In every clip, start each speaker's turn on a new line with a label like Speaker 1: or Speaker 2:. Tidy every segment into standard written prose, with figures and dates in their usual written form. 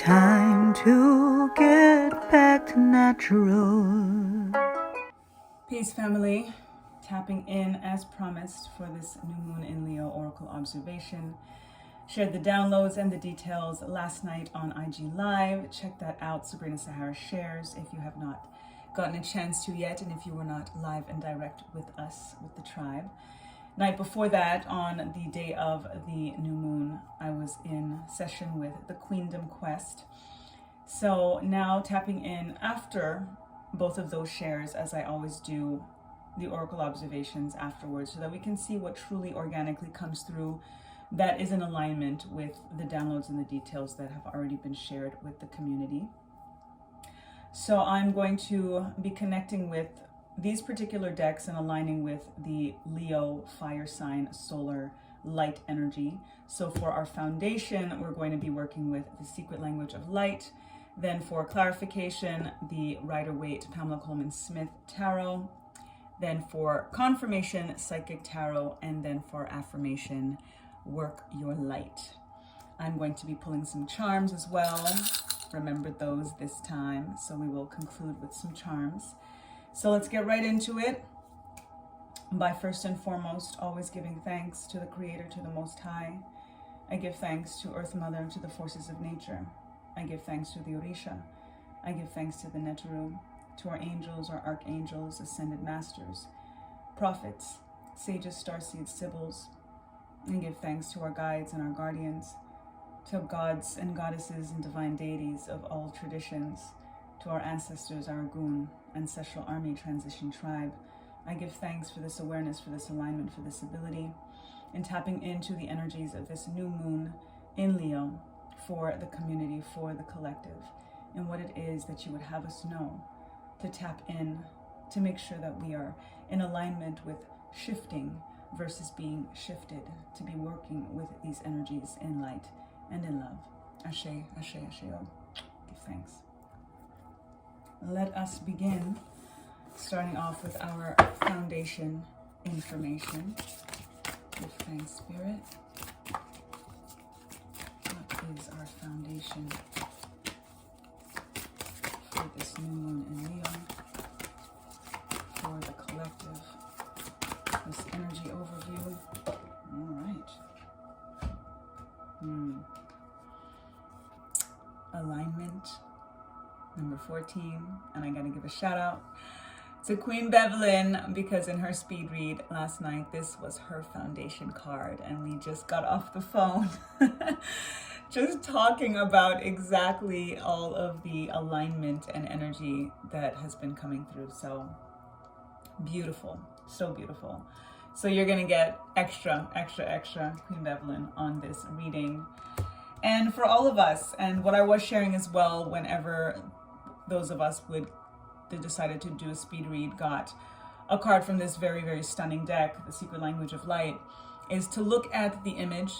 Speaker 1: Time to get back to natural.
Speaker 2: Peace, family. Tapping in as promised for this new moon in Leo oracle observation. Shared the downloads and the details last night on IG Live. Check that out. Sabrina Sahara shares if you have not gotten a chance to yet, and if you were not live and direct with us, with the tribe. Night before that, on the day of the new moon, I was in session with the Queendom Quest. So now tapping in after both of those shares, as I always do, the oracle observations afterwards, so that we can see what truly organically comes through that is in alignment with the downloads and the details that have already been shared with the community. So I'm going to be connecting with these particular decks and aligning with the Leo fire sign solar light energy. So for our foundation, we're going to be working with the secret language of light. Then for clarification, the Rider-Waite Pamela Coleman Smith Tarot. Then for confirmation, Psychic Tarot. And then for affirmation, Work Your Light. I'm going to be pulling some charms as well. Remembered those this time. So we will conclude with some charms. So let's get right into it. By first and foremost, always giving thanks to the Creator, to the Most High. I give thanks to Earth Mother and to the forces of nature. I give thanks to the Orisha. I give thanks to the Neteru, to our angels, our archangels, ascended masters, prophets, sages, starseeds, sibyls. I give thanks to our guides and our guardians, to gods and goddesses and divine deities of all traditions, to our ancestors, our Agun, ancestral army, transition tribe. I give thanks for this awareness, for this alignment, for this ability, and tapping into the energies of this new moon in Leo for the community, for the collective, and what it is that you would have us know, to tap in, to make sure that we are in alignment with shifting versus being shifted, to be working with these energies in light and in love. Ashe, Ashe, Ashe. Give thanks. Let us begin, starting off with our foundation information. Give thanks, Spirit. What is our foundation for this new moon in Leo, for the collective, this energy overview? All right. Alignment. Number 14, and I gotta give a shout out to Queen Bevelyn, because in her speed read last night, this was her foundation card, and we just got off the phone just talking about exactly all of the alignment and energy that has been coming through. So beautiful, so beautiful. So you're gonna get extra Queen Bevelyn on this reading. And for all of us, and what I was sharing as well, whenever those of us that decided to do a speed read got a card from this very, very stunning deck, the Secret Language of Light, is to look at the image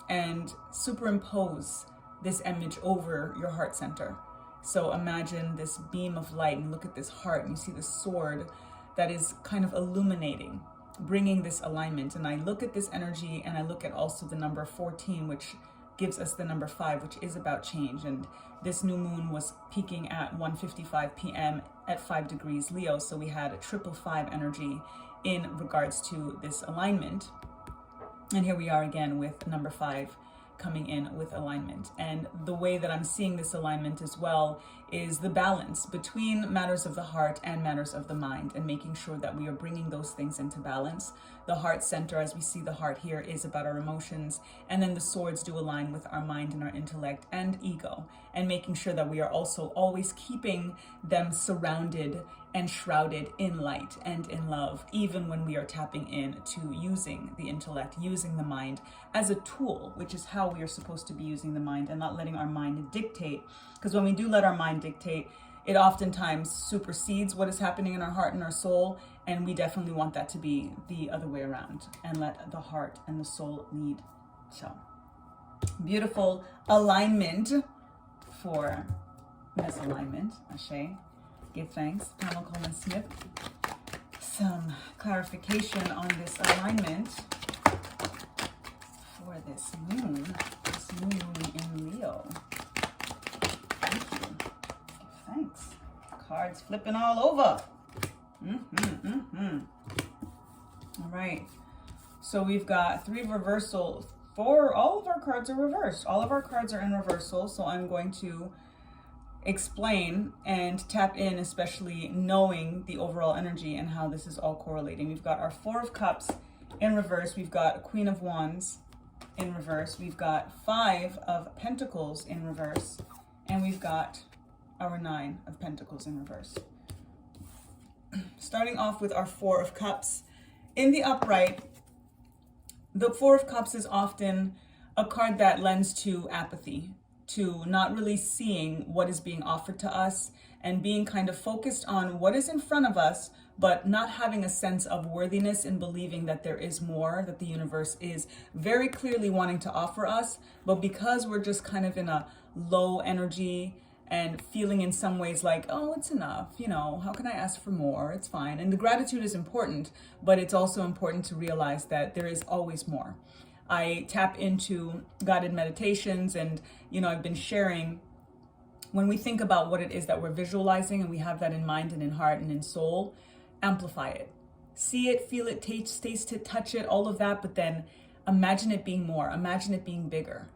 Speaker 2: and superimpose this image over your heart center. So imagine this beam of light and look at this heart, and you see the sword that is kind of illuminating, bringing this alignment. And I look at this energy, and I look at also the number 14, which gives us the number 5, which is about change. And this new moon was peaking at 1:55 p.m. at 5 degrees Leo. So we had a 555 energy in regards to this alignment. And here we are again with number 5 coming in with alignment. And the way that I'm seeing this alignment as well is the balance between matters of the heart and matters of the mind, and making sure that we are bringing those things into balance. The heart center, as we see the heart here, is about our emotions, and then the swords do align with our mind and our intellect and ego, and making sure that we are also always keeping them surrounded and shrouded in light and in love, even when we are tapping in to using the intellect, using the mind as a tool, which is how we are supposed to be using the mind, and not letting our mind dictate. Because when we do let our mind dictate, it oftentimes supersedes what is happening in our heart and our soul, and we definitely want that to be the other way around, and let the heart and the soul lead. So, beautiful alignment for this alignment. Ashe. Give thanks. Pamela Coleman Smith. Some clarification on this alignment for this new moon in Leo. Cards flipping all over. All right. So we've got 3 reversals. All of our cards are reversed. All of our cards are in reversal. So I'm going to explain and tap in, especially knowing the overall energy and how this is all correlating. We've got our 4 of Cups in reverse. We've got Queen of Wands in reverse. We've got 5 of Pentacles in reverse. And we've got our 9 of Pentacles in reverse. Starting off with our 4 of Cups. In the upright, the 4 of Cups is often a card that lends to apathy, to not really seeing what is being offered to us and being kind of focused on what is in front of us, but not having a sense of worthiness in believing that there is more, that the universe is very clearly wanting to offer us. But because we're just kind of in a low energy and feeling in some ways like, oh, it's enough, you know, how can I ask for more? It's fine. And the gratitude is important, but it's also important to realize that there is always more. I tap into guided meditations and, you know, I've been sharing, when we think about what it is that we're visualizing and we have that in mind and in heart and in soul, amplify it. See it, feel it, taste it, touch it, all of that, but then imagine it being more, imagine it being bigger.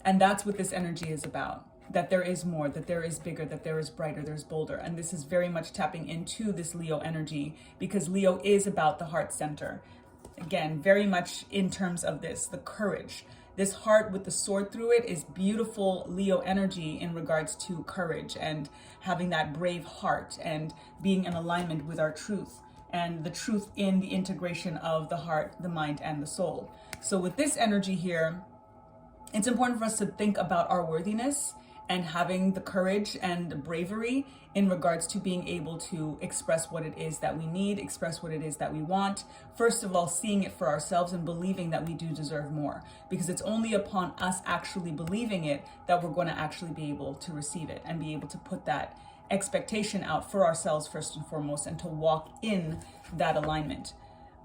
Speaker 2: And that's what this energy is about. That there is more, that there is bigger, that there is brighter, there's bolder. And this is very much tapping into this Leo energy because Leo is about the heart center. Again, very much in terms of this, the courage. This heart with the sword through it is beautiful Leo energy in regards to courage and having that brave heart and being in alignment with our truth and the truth in the integration of the heart, the mind, and the soul. So with this energy here, it's important for us to think about our worthiness and having the courage and the bravery in regards to being able to express what it is that we need, express what it is that we want. First of all, seeing it for ourselves and believing that we do deserve more, because it's only upon us actually believing it that we're going to actually be able to receive it and be able to put that expectation out for ourselves first and foremost and to walk in that alignment.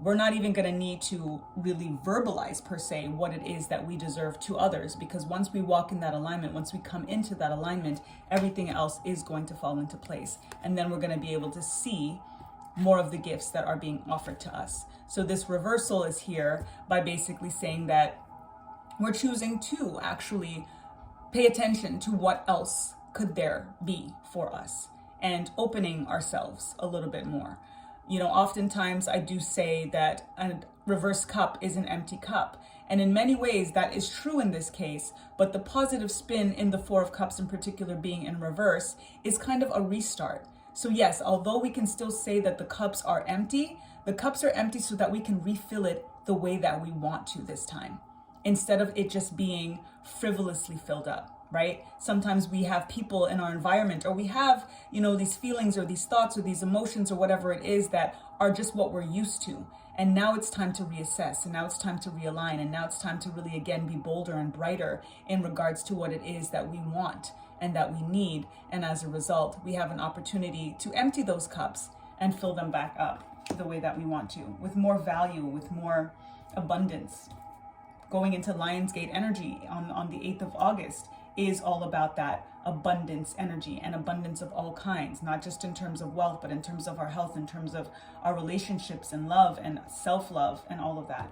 Speaker 2: We're not even going to need to really verbalize per se what it is that we deserve to others, because once we walk in that alignment, once we come into that alignment, everything else is going to fall into place. And then we're going to be able to see more of the gifts that are being offered to us. So this reversal is here by basically saying that we're choosing to actually pay attention to what else could there be for us and opening ourselves a little bit more. You know, oftentimes I do say that a reverse cup is an empty cup. And in many ways that is true in this case, but the positive spin in the 4 of Cups in particular being in reverse is kind of a restart. So yes, although we can still say that the cups are empty, the cups are empty so that we can refill it the way that we want to this time, instead of it just being frivolously filled up. Right? Sometimes we have people in our environment, or we have, you know, these feelings or these thoughts or these emotions or whatever it is that are just what we're used to. And now it's time to reassess, and now it's time to realign, and now it's time to really again be bolder and brighter in regards to what it is that we want and that we need. And as a result, we have an opportunity to empty those cups and fill them back up the way that we want to, with more value, with more abundance. Going into Lionsgate energy on the 8th of August is all about that abundance energy and abundance of all kinds, not just in terms of wealth, but in terms of our health, in terms of our relationships and love and self-love and all of that.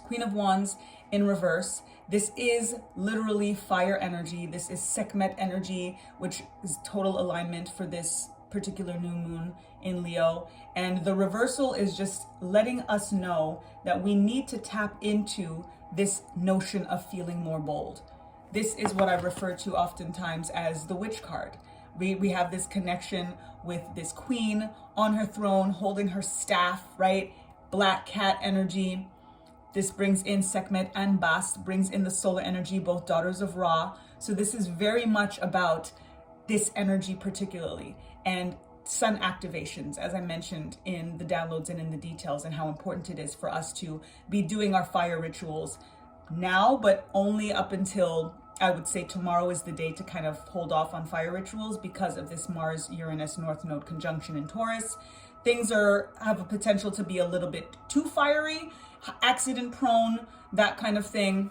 Speaker 2: Queen of Wands in reverse. This is literally fire energy. This is Sekhmet energy, which is total alignment for this particular new moon in Leo. And the reversal is just letting us know that we need to tap into this notion of feeling more bold. This is what I refer to oftentimes as the witch card. We have this connection with this queen on her throne holding her staff, right? Black cat energy. This brings in Sekhmet and Bast, brings in the solar energy, both daughters of Ra. So this is very much about this energy particularly. And sun activations, as I mentioned in the downloads and in the details, and how important it is for us to be doing our fire rituals now, but only up until, I would say, tomorrow is the day to kind of hold off on fire rituals because of this Mars-Uranus North Node conjunction in Taurus. Things have a potential to be a little bit too fiery, accident prone, that kind of thing.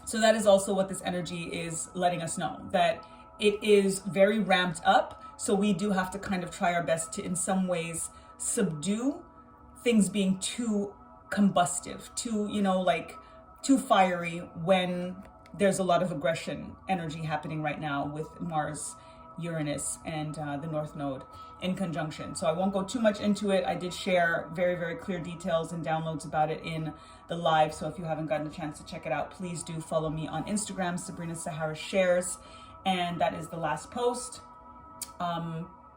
Speaker 2: So that is also what this energy is letting us know, that it is very ramped up So we do have to kind of try our best to, in some ways, subdue things being too combustive, too, like too fiery when there's a lot of aggression energy happening right now with Mars, Uranus, and the North Node in conjunction. So I won't go too much into it. I did share very, very clear details and downloads about it in the live. So if you haven't gotten a chance to check it out, please do follow me on Instagram, Sabrina Sahara Shares. And that is the last post.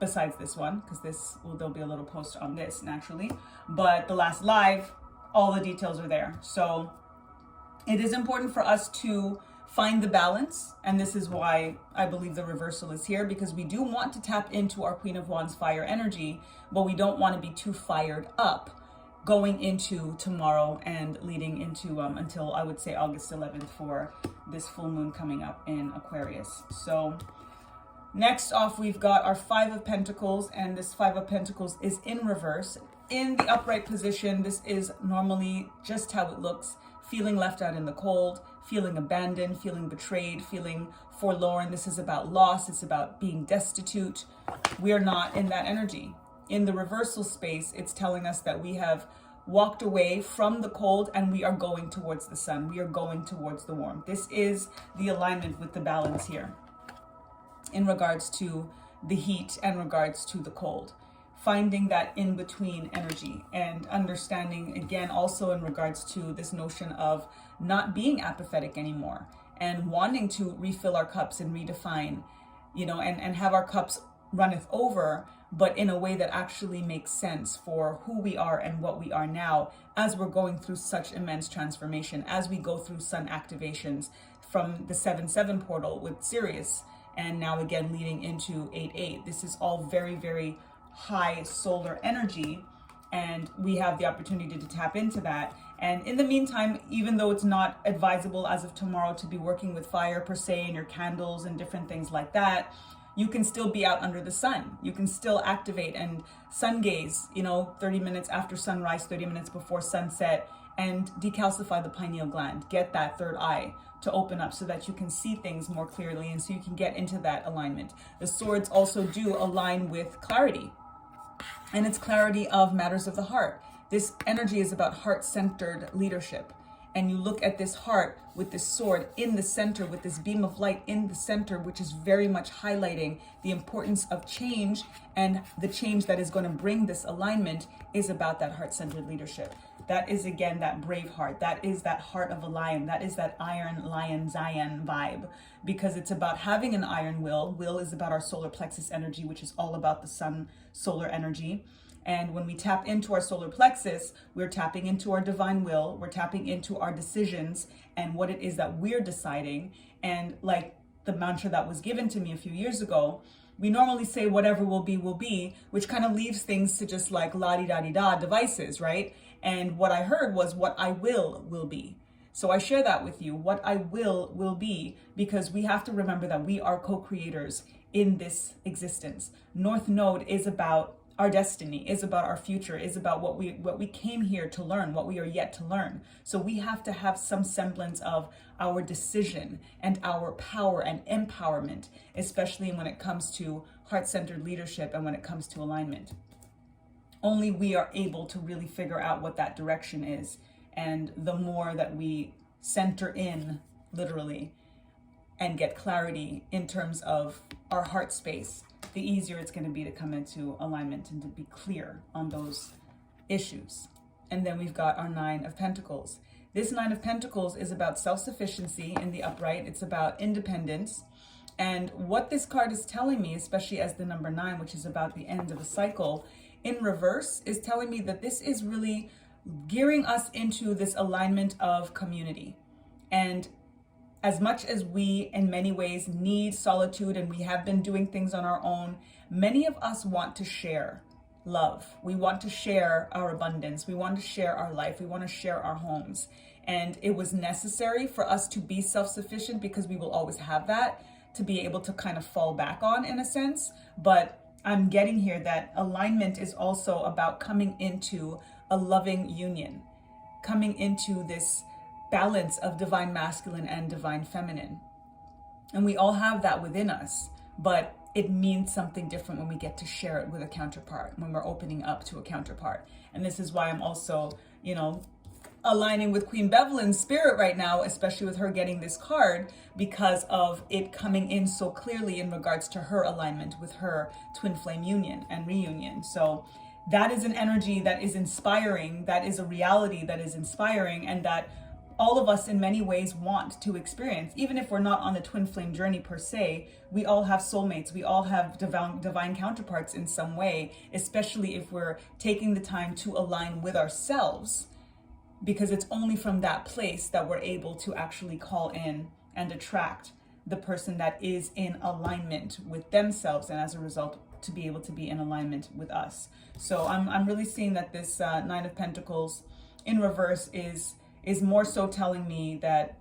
Speaker 2: Besides this one, because there'll be a little post on this naturally, but the last live, all the details are there. So it is important for us to find the balance, and this is why I believe the reversal is here, because we do want to tap into our Queen of Wands fire energy, but we don't want to be too fired up going into tomorrow and leading into until I would say August 11th for this full moon coming up in Aquarius. So next off, we've got our Five of Pentacles, and this Five of Pentacles is in reverse. In the upright position, this is normally just how it looks: feeling left out in the cold, feeling abandoned, feeling betrayed, feeling forlorn. This is about loss. It's about being destitute. We are not in that energy. In the reversal space, it's telling us that we have walked away from the cold and we are going towards the sun. We are going towards the warmth. This is the alignment with the balance here in regards to the heat and regards to the cold. Finding that in-between energy and understanding, again, also in regards to this notion of not being apathetic anymore and wanting to refill our cups and redefine, and have our cups runneth over, but in a way that actually makes sense for who we are and what we are now as we're going through such immense transformation, as we go through sun activations from the 7-7 portal with Sirius, and now again leading into 8-8. This is all very, very high solar energy, and we have the opportunity to tap into that. And in the meantime, even though it's not advisable as of tomorrow to be working with fire per se and your candles and different things like that, you can still be out under the sun. You can still activate and sun gaze, 30 minutes after sunrise, 30 minutes before sunset, and decalcify the pineal gland. Get that third eye to open up so that you can see things more clearly and so you can get into that alignment. The swords also do align with clarity, and it's clarity of matters of the heart. This energy is about heart-centered leadership. And you look at this heart with this sword in the center, with this beam of light in the center, which is very much highlighting the importance of change, and the change that is going to bring this alignment is about that heart-centered leadership. That is, again, that brave heart. That is that heart of a lion. That is that iron lion Zion vibe, because it's about having an iron will. Will is about our solar plexus energy, which is all about the sun solar energy. And when we tap into our solar plexus, we're tapping into our divine will. We're tapping into our decisions and what it is that we're deciding. And like the mantra that was given to me a few years ago, we normally say whatever will be, which kind of leaves things to just like la-di-da-di-da devices, right? And what I heard was what I will be. So I share that with you. What I will be, because we have to remember that we are co-creators in this existence. North Node is about our destiny, is about our future, is about what we came here to learn, what we are yet to learn. So we have to have some semblance of our decision and our power and empowerment, especially when it comes to heart-centered leadership and when it comes to alignment. Only we are able to really figure out what that direction is. And the more that we center in, literally, and get clarity in terms of our heart space, the easier it's going to be to come into alignment and to be clear on those issues. And then we've got our Nine of Pentacles. This Nine of Pentacles is about self-sufficiency in the upright. It's about independence. And what this card is telling me, especially as the number 9, which is about the end of a cycle, in reverse, is telling me that this is really gearing us into this alignment of community. And as much as we, in many ways, need solitude and we have been doing things on our own, many of us want to share love. We want to share our abundance. We want to share our life. We want to share our homes. And it was necessary for us to be self-sufficient because we will always have that to be able to kind of fall back on, in a sense. But I'm getting here that alignment is also about coming into a loving union, coming into this balance of divine masculine and divine feminine. And we all have that within us, but it means something different when we get to share it with a counterpart, when we're opening up to a counterpart. And this is why I'm also, aligning with Queen Bevelyn's spirit right now, especially with her getting this card, because of it coming in so clearly in regards to her alignment with her twin flame union and reunion. So that is an energy that is inspiring, that is a reality that is inspiring, and that all of us in many ways want to experience. Even if we're not on the twin flame journey per se, we all have soulmates, we all have divine counterparts in some way, especially if we're taking the time to align with ourselves, because it's only from that place that we're able to actually call in and attract the person that is in alignment with themselves, and as a result to be able to be in alignment with us. So I'm really seeing that this Nine of Pentacles in reverse is more so telling me that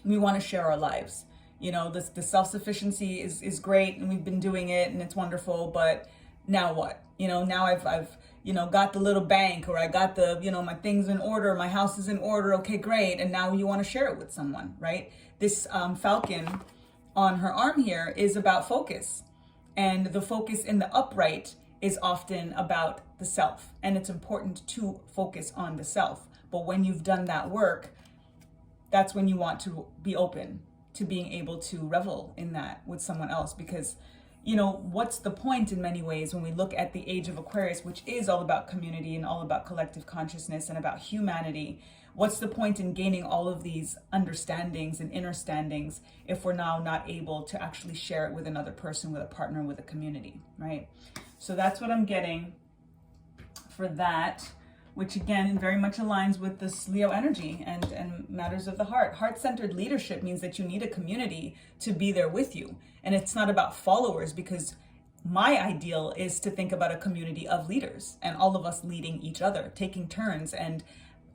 Speaker 2: we want to share our lives. The self-sufficiency is great, and we've been doing it and it's wonderful, but now what? Now I've got the little bank, or I got the, my things in order, my house is in order. Okay, great. And now you want to share it with someone, right? This falcon on her arm here is about focus. And the focus in the upright is often about the self. And it's important to focus on the self. But when you've done that work, that's when you want to be open to being able to revel in that with someone else. Because what's the point in many ways when we look at the age of Aquarius, which is all about community and all about collective consciousness and about humanity? What's the point in gaining all of these understandings and understandings if we're now not able to actually share it with another person, with a partner, with a community, right? So that's what I'm getting for that, which again very much aligns with this Leo energy and matters of the heart. Heart-centered leadership means that you need a community to be there with you. And it's not about followers, because my ideal is to think about a community of leaders and all of us leading each other, taking turns and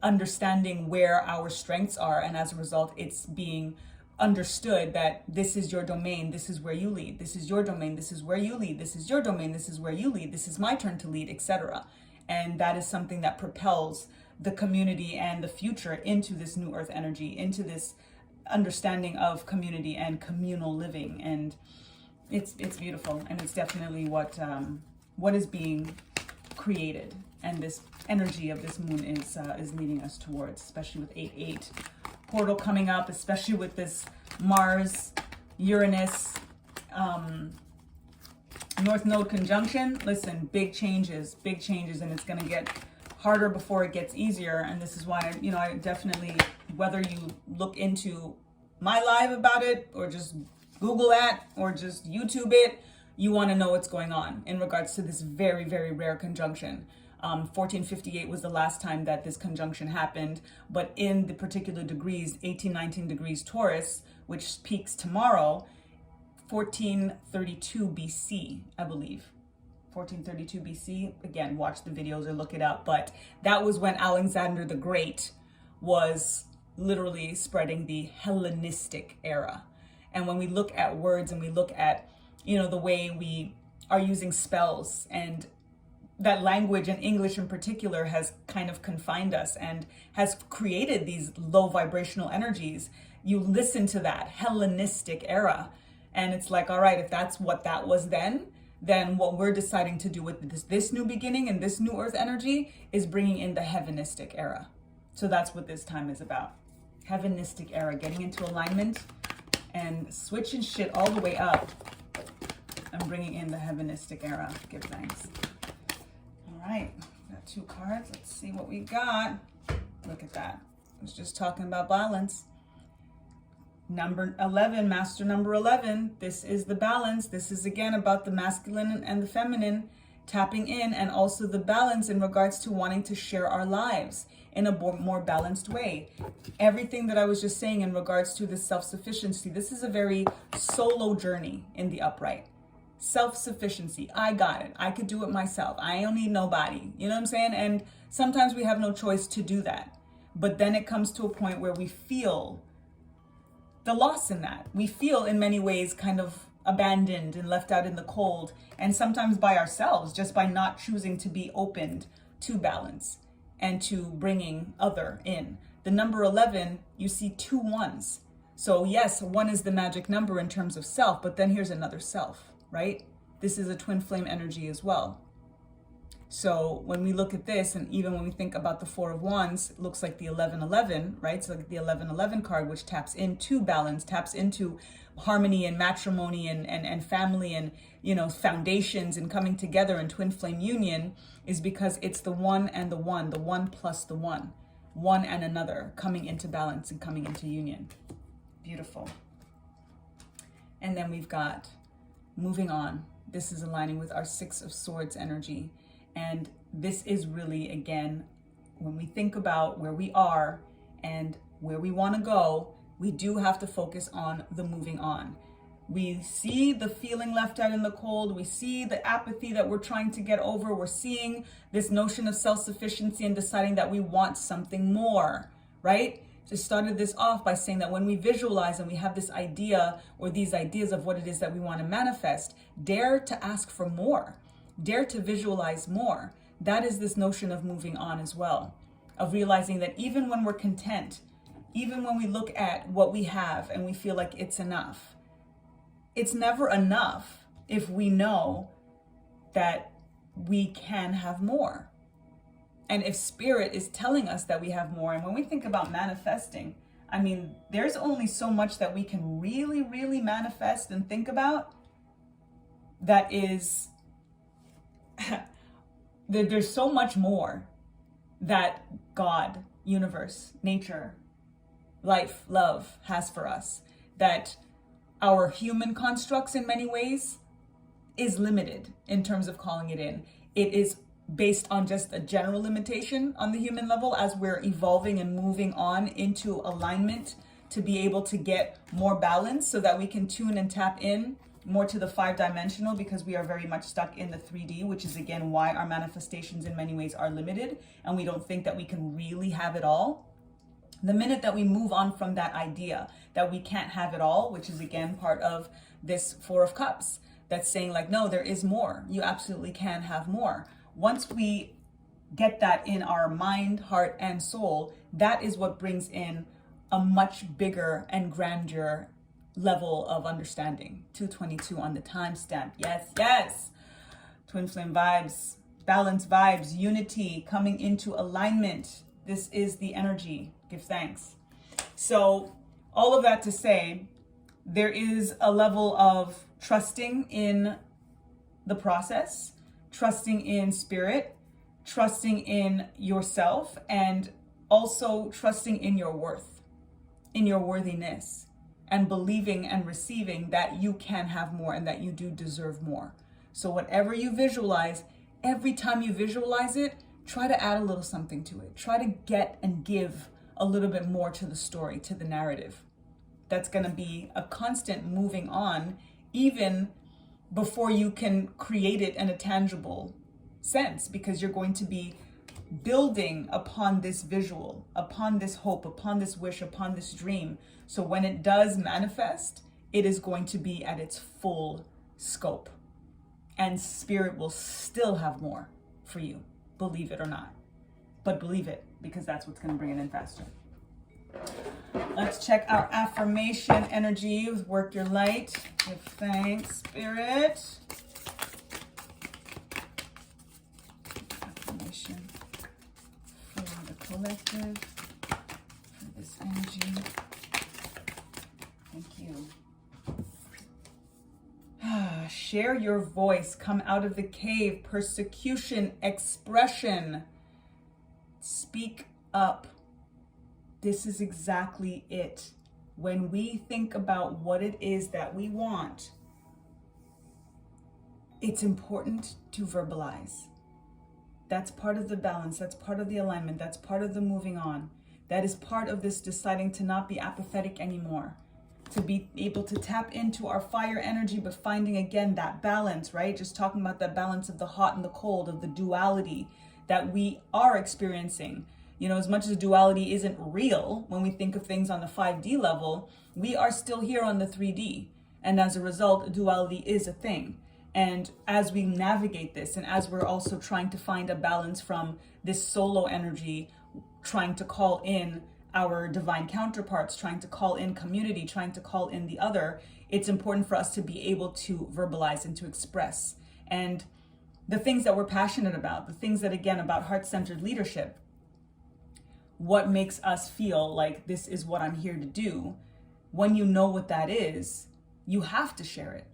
Speaker 2: understanding where our strengths are. And as a result, it's being understood that this is your domain, this is where you lead, this is your domain, this is where you lead, this is your domain, this is where you lead, this is my turn to lead, etc. And that is something that propels the community and the future into this new earth energy, into this understanding of community and communal living. And it's beautiful, and it's definitely what is being created, and this energy of this moon is leading us towards, especially with 8-8 portal coming up, especially with this Mars Uranus North Node conjunction. Listen, big changes, and it's going to get harder before it gets easier. And this is why, I definitely, whether you look into my live about it or just Google that or just YouTube it, you want to know what's going on in regards to this very, very rare conjunction. 1458 was the last time that this conjunction happened, but in the particular degrees, 18-19 degrees Taurus, which peaks tomorrow, 1432 BC, I believe. 1432 BC. Again, watch the videos or look it up. But that was when Alexander the Great was literally spreading the Hellenistic era. And when we look at words and we look at, the way we are using spells, and that language, and English in particular, has kind of confined us and has created these low vibrational energies. You listen to that Hellenistic era, and it's like, all right, if that's what that was then what we're deciding to do with this new beginning and this new earth energy is bringing in the Heavenistic era. So that's what this time is about. Heavenistic era, getting into alignment and switching shit all the way up and bringing in the Heavenistic era. Give thanks. All right, got 2 cards. Let's see what we got. Look at that. I was just talking about balance. Number 11, master number 11. This is the balance. This is again about the masculine and the feminine tapping in, and also the balance in regards to wanting to share our lives in a more balanced way. Everything that I was just saying in regards to the self-sufficiency, this is a very solo journey in the upright. Self-sufficiency. I got it. I could do it myself. I don't need nobody. You know what I'm saying? And sometimes we have no choice to do that. But then it comes to a point where we feel the loss in that. We feel in many ways kind of abandoned and left out in the cold, and sometimes by ourselves, just by not choosing to be opened to balance and to bringing other in. The number 11, you see 2 1s. So yes, 1 is the magic number in terms of self, but then here's another self, right? This is a twin flame energy as well. So when we look at this, and even when we think about the Four of Wands, it looks like the 1111, right? So like the 1111 card, which taps into balance, taps into harmony and matrimony and family and, you know, foundations and coming together in twin flame union, is because it's the one and the one plus the one and another coming into balance and coming into union. Beautiful. And then we've got moving on. This is aligning with our Six of Swords energy. And this is really, again, when we think about where we are and where we want to go, we do have to focus on the moving on. We see the feeling left out in the cold. We see the apathy that we're trying to get over. We're seeing this notion of self-sufficiency and deciding that we want something more, right? Just started this off by saying that when we visualize and we have this idea or these ideas of what it is that we want to manifest, dare to ask for more. Dare to visualize more. That is this notion of moving on as well, of realizing that even when we're content, even when we look at what we have and we feel like it's enough, it's never enough if we know that we can have more. And if spirit is telling us that we have more, and when we think about manifesting, I mean, there's only so much that we can really, really manifest and think about that is there's so much more that God, universe, nature, life, love has for us, that our human constructs in many ways is limited in terms of calling it in. It is based on just a general limitation on the human level as we're evolving and moving on into alignment to be able to get more balance so that we can tune and tap in more to the 5-dimensional, because we are very much stuck in the 3D, which is again why our manifestations in many ways are limited and we don't think that we can really have it all. The minute that we move on from that idea that we can't have it all, which is again part of this Four of Cups, that's saying like, no, there is more. You absolutely can have more. Once we get that in our mind, heart, and soul, that is what brings in a much bigger and grander level of understanding. 222 on the timestamp. Yes, yes. Twin flame vibes, balance vibes, unity, coming into alignment. This is the energy. Give thanks. So all of that to say, there is a level of trusting in the process, trusting in spirit, trusting in yourself, and also trusting in your worth, in your worthiness, and believing and receiving that you can have more and that you do deserve more. So whatever you visualize, every time you visualize it, try to add a little something to it. Try to get and give a little bit more to the story, to the narrative. That's going to be a constant moving on, even before you can create it in a tangible sense, because you're going to be building upon this visual, upon this hope, upon this wish, upon this dream. So when it does manifest, it is going to be at its full scope. And spirit will still have more for you, believe it or not. But believe it, because that's what's going to bring it in faster. Let's check our affirmation energy with Work Your Light. Give thanks, spirit. Affirmation for the collective, for this energy. Thank you. Share your voice. Come out of the cave. Persecution. Expression. Speak up. This is exactly it. When we think about what it is that we want, it's important to verbalize. That's part of the balance. That's part of the alignment. That's part of the moving on. That is part of this deciding to not be apathetic anymore. To be able to tap into our fire energy, but finding again that balance, right? Just talking about that balance of the hot and the cold, of the duality that we are experiencing. You know, as much as duality isn't real, when we think of things on the 5D level, we are still here on the 3D. And as a result, duality is a thing. And as we navigate this, and as we're also trying to find a balance from this solo energy, trying to call in our divine counterparts, trying to call in community, trying to call in the other, it's important for us to be able to verbalize and to express. And the things that we're passionate about, the things that, again, about heart-centered leadership, what makes us feel like this is what I'm here to do. When you know what that is, you have to share it.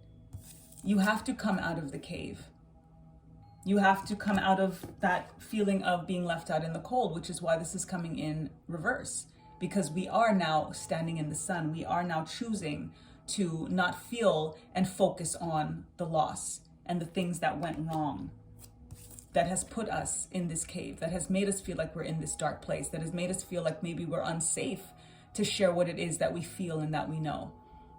Speaker 2: You have to come out of the cave. You have to come out of that feeling of being left out in the cold, which is why this is coming in reverse, because we are now standing in the sun. We are now choosing to not feel and focus on the loss and the things that went wrong, that has put us in this cave, that has made us feel like we're in this dark place, that has made us feel like maybe we're unsafe to share what it is that we feel and that we know.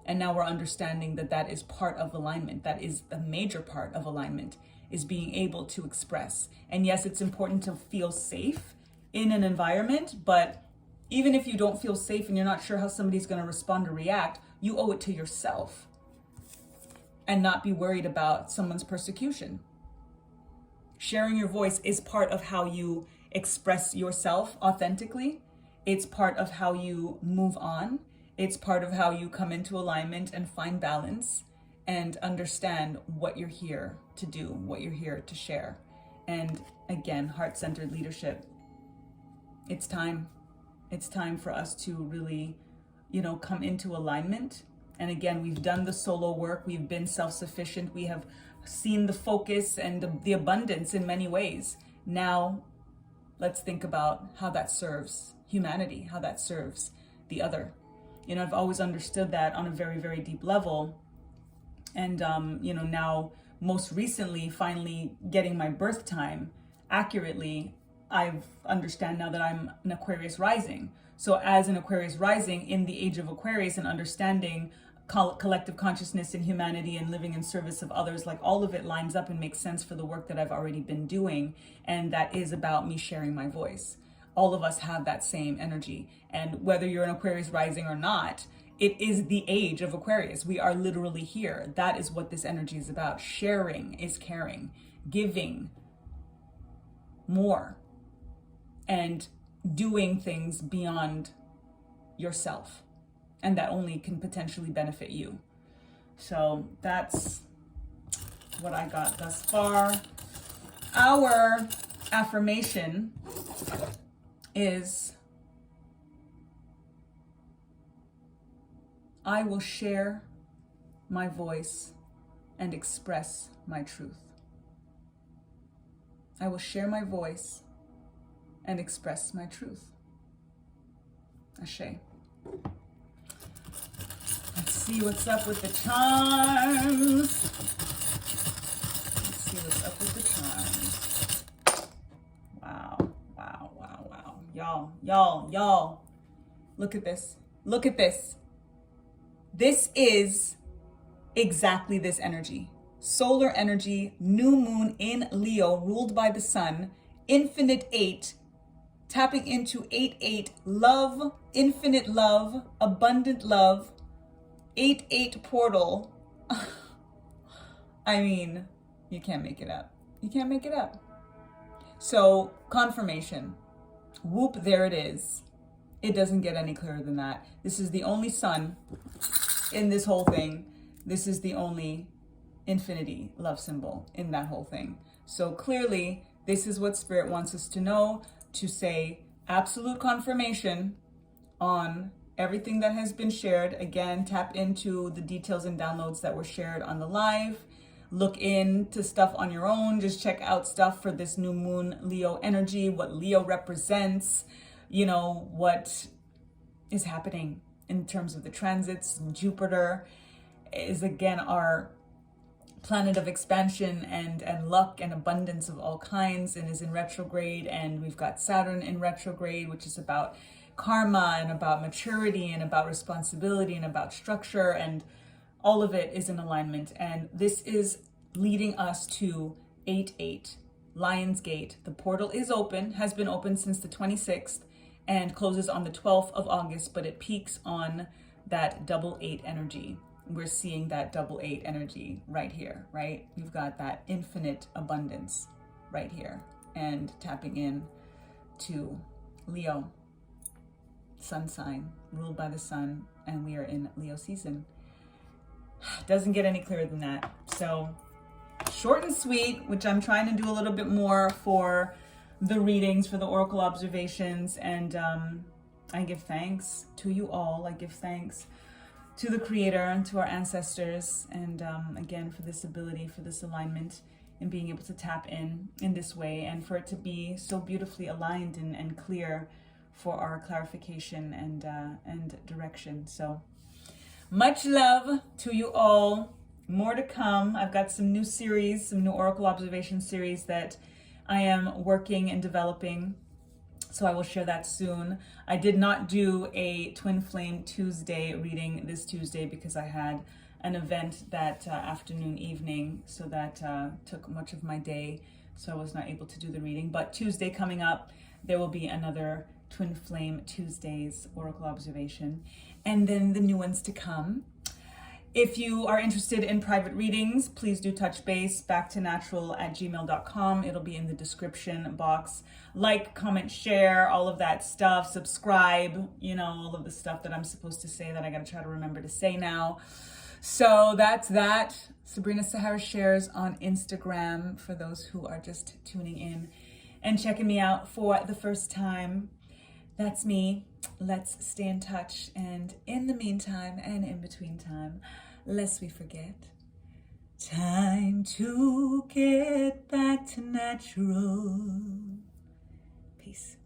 Speaker 2: And now we're understanding that that is part of alignment. That is a major part of alignment, is being able to express. And yes, it's important to feel safe in an environment, but even if you don't feel safe and you're not sure how somebody's going to respond or react, you owe it to yourself and not be worried about someone's persecution. Sharing your voice is part of how you express yourself authentically. It's part of how you move on. It's part of how you come into alignment and find balance and understand what you're here to do, what you're here to share. And again, heart-centered leadership. It's time. It's time for us to really, come into alignment. And again, we've done the solo work. We've been self-sufficient. We have seen the focus and the abundance in many ways. Now, let's think about how that serves humanity, how that serves the other. I've always understood that on a very, very deep level. And, now most recently, finally getting my birth time accurately, I've understand now that I'm an Aquarius rising. So as an Aquarius rising in the age of Aquarius and understanding collective consciousness and humanity and living in service of others, like all of it lines up and makes sense for the work that I've already been doing. And that is about me sharing my voice. All of us have that same energy. And whether you're an Aquarius rising or not, it is the age of Aquarius. We are literally here. That is what this energy is about. Sharing is caring, giving more, and doing things beyond yourself. And that only can potentially benefit you. So that's what I got thus far. Our affirmation is, I will share my voice and express my truth. I will share my voice and express my truth. Ashe. Let's see what's up with the charms. Let's see what's up with the charms. Wow. Y'all. Look at this. Look at this. This is exactly this energy. Solar energy, new moon in Leo, ruled by the sun, infinite 8, tapping into 8-8, love, infinite love, abundant love, 8-8 portal. I mean, you can't make it up. You can't make it up. So, confirmation. Whoop, there it is. It doesn't get any clearer than that. This is the only sun in this whole thing. This is the only infinity love symbol in that whole thing. So clearly, this is what Spirit wants us to know, to say absolute confirmation on everything that has been shared. Again, tap into the details and downloads that were shared on the live. Look into stuff on your own. Just check out stuff for this new moon Leo energy, what Leo represents, what is happening in terms of the transits. Jupiter is again our planet of expansion and luck and abundance of all kinds, and is in retrograde. And we've got Saturn in retrograde, which is about karma and about maturity and about responsibility and about structure, and all of it is in alignment. And this is leading us to 8-8, Lion's Gate. The portal is open, has been open since the 26th, and closes on the 12th of August, but it peaks on that 8-8 energy. We're seeing that 8-8 energy right here, right? We've got that infinite abundance right here, and tapping in to Leo. sun sign, ruled by the sun, and we are in Leo season. Doesn't get any clearer than that. So short and sweet, which I'm trying to do a little bit more for the readings, for the oracle observations, and I give thanks to you all. I give thanks to the Creator and to our ancestors, and again, for this ability, for this alignment, and being able to tap in this way, and for it to be so beautifully aligned and clear for our clarification and direction. So much love to you all. More to come. I've got some new series, some new oracle observation series that I am working and developing. So I will share that soon. I did not do a Twin Flame Tuesday reading this Tuesday because I had an event that afternoon, evening, so that took much of my day. So I was not able to do the reading. But Tuesday coming up, there will be another Twin Flame Tuesdays oracle observation, and then the new ones to come. If you are interested in private readings, please do touch base, backiinatural@gmail.com. It'll be in the description box. Like, comment, share, all of that stuff. Subscribe, all of the stuff that I'm supposed to say that I got to try to remember to say now. So that's that. Sabrina Sahara Shares on Instagram for those who are just tuning in and checking me out for the first time. That's me. Let's stay in touch. And in the meantime and in between time, lest we forget, time to get back to natural. Peace.